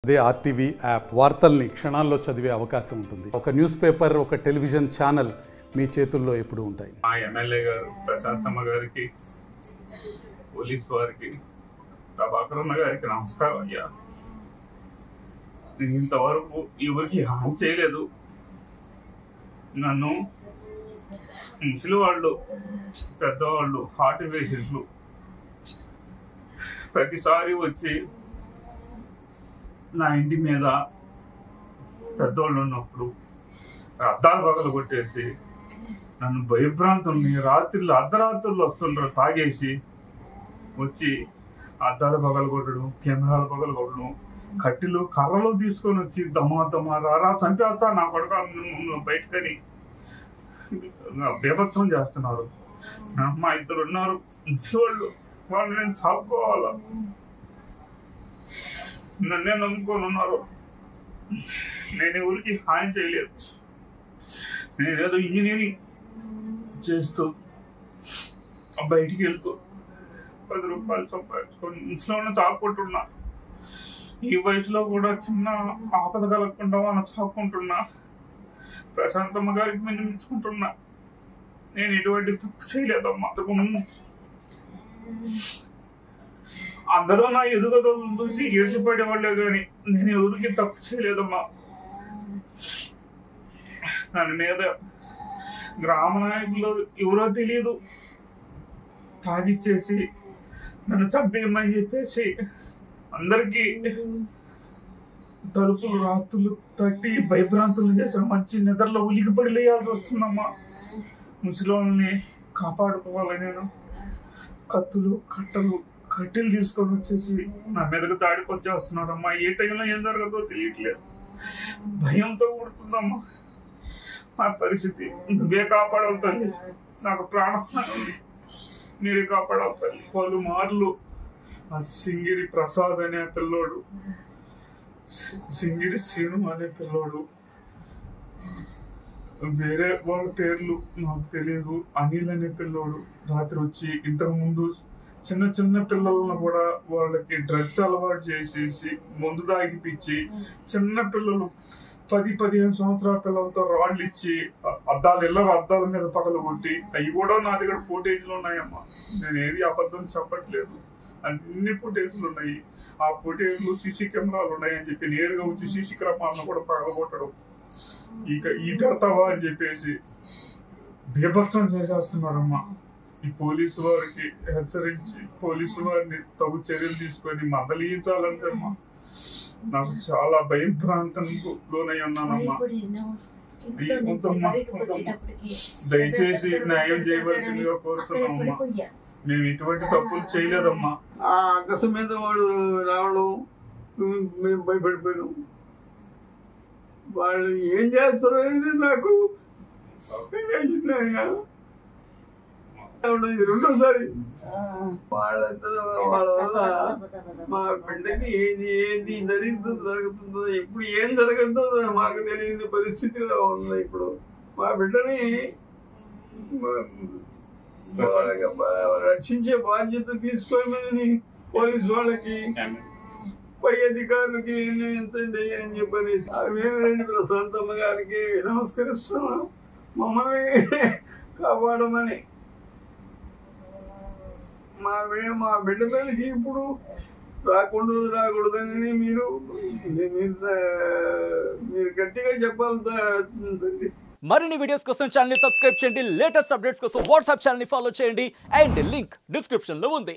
అదే RTV app వార్తల్ని క్షణాల్లో చదివే అవకాశం ఉంటుంది. ఒక న్యూస్ పేపర్, ఒక టెలివిజన్ ఛానల్ మీ చేతుల్లో ఎప్పుడూ ఉంటాయి. మా ఎమ్మెల్యే గారు ప్రశాంతమ్మ గారికి, పోలీస్ వారికి, ప్రభాకరన్న గారికి నమస్కారం అయ్యా. నేను ఇంతవరకు ఎవరికి హాని చేయలేదు. నన్ను ముసలి వాళ్ళు, పెద్దవాళ్ళు, హార్ట్ పేషెంట్లు ప్రతిసారి వచ్చి నా ఇంటి మీద పెద్దవాళ్ళు ఉన్నప్పుడు అద్దాలు పగలు కొట్టేసి నన్ను భయభ్రాంతుల్ని రాత్రులు అర్ధరాత్రులు వస్తుంటారు తాగేసి వచ్చి అద్దాలు పగలు కొట్టడం, కెమెరాలు పగలు కొట్టడం, కట్టెలు కర్రలు తీసుకొని వచ్చి దమ్మా రారా చంపేస్తా నా కొడుకు బయటకని బీభత్సం చేస్తున్నారు. మా ఇద్దరు ఉన్నారు వాళ్ళు నేను చావుకోవాలా, నన్నే నమ్ముకొని ఉన్నారు. నేను ఎవరికి హాని చేయలేదు. నేనేదో ఇంజనీరింగ్ చేస్తూ బయటికి వెళ్తూ 10 రూపాయలు సంపాదించుకొని ఇంట్లో చాపుకుంటున్నా. ఈ వయసులో కూడా చిన్న ఆపద కలగకుండా వాళ్ళని చాపుకుంటున్నా. ప్రశాంతమ్మ గారికి వినిపించుకుంటున్నా. నేను ఎటువంటి తప్పు చేయలేదమ్మా. అందరూ నా ఎదుగుదలను చూసి ఏడ్చిపడేవాళ్ళే కానీ నేను ఎవరికి తప్పు చేయలేదమ్మా. నన్ను మీద గ్రామ నాయకులు ఎవరో తెలియదు తాగిచ్చేసి నన్ను చంపేయమని చెప్పేసి అందరికీ తలుపులు రాత్రులు తట్టి భయభ్రాంతులు చేసిన మంచి నిద్రలో ఉలికిపడి లేయాల్సి వస్తుందమ్మా. ముసలిని కాపాడుకోవాలి. నేను కత్తులు కట్టెలు తీసుకొని వచ్చేసి నా మీదకు దాడికి వచ్చేస్తున్నాడమ్మా. ఏ టైంలో ఏం జరగదో తెలియట్లేదు. భయంతో కూడుతుందమ్మా నా పరిస్థితి. నువ్వే కాపాడాలి తల్లి, నాకు ప్రాణం ఉంది, మీరే కాపాడాలి తల్లి. పలుమార్లు ఆ సింగిరి ప్రసాద్ అనే పిల్లోడు, సింగిరి సీను అనే పిల్లోడు, వేరే వాళ్ళ పేర్లు నాకు తెలియదు, అనిల్ అనే పిల్లోడు రాత్రి వచ్చి ఇంతకు ముందు చిన్న పిల్లలను కూడా వాళ్ళకి డ్రగ్స్ అలవాటు చేసేసి మందు తాగిపిచ్చి చిన్న పిల్లలు 10-15 సంవత్సరాల పిల్లలతో రాళ్ళు ఇచ్చి అద్దాల మీద పగలు కొట్టి అవి కూడా నా దగ్గర ఫోటేజ్లు ఉన్నాయమ్మా. నేను ఏది అబద్ధం చెప్పట్లేదు, అన్ని ఫోటేజ్లు ఉన్నాయి. ఆ ఫోటేజ్లు సీసీ కెమెరాలు ఉన్నాయని చెప్పి నేరుగా వచ్చి సీసీ కెమెరాలను కూడా పగలగొట్టడం, ఈ పెడతావా అని చెప్పేసి బీభత్సం చేసేస్తున్నారమ్మా. ఈ పోలీసు వారికి హెచ్చరించి పోలీసు వారిని తగు చర్యలు తీసుకొని మందలించాలంటే నాకు చాలా భయభ్రాంతానికి లోనై ఉన్నానమ్మా. దయచేసి న్యాయం చేయవలసిందిగా కోరుతున్నామమ్మా. మేము ఇటువంటి తప్పులు చేయలేదమ్మా. ఆ అక్కస మీద వాడు రావడం మేము భయపడిపోయినాం. వాళ్ళు ఏం చేస్తారో అనేది నాకు వేసింది. ఆయన ఇది రెండోసారి వాళ్ళ వల్ల మా బిడ్డకి ఏది జరుగుతుందో ఇప్పుడు ఏం జరుగుతుందో మాకు తెలియని పరిస్థితిలో ఉంది. ఇప్పుడు మా బిడ్డని రక్షించే బాధ్యత తీసుకోమని పోలీసు వాళ్ళకి, పై అధికారులకి విన్నవించండి అని చెప్పని వేమిరెడ్డి ప్రశాంతమ్మ గారికి నమస్కరిస్తున్నాం. మమ్మల్ని కాపాడమని. మా బిడ్డ మీదకి ఇప్పుడు రాకూడదని మీరు గట్టిగా చెప్పాలి. మరిన్ని వీడియోస్ కోసం ఛానల్ ని సబ్స్క్రైబ్ చేయండి. లేటెస్ట్ అప్డేట్స్ కోసం వాట్సాప్ ఛానల్ ని ఫాలో చేయండి. అండ్ లింక్ డిస్క్రిప్షన్ లో ఉంది.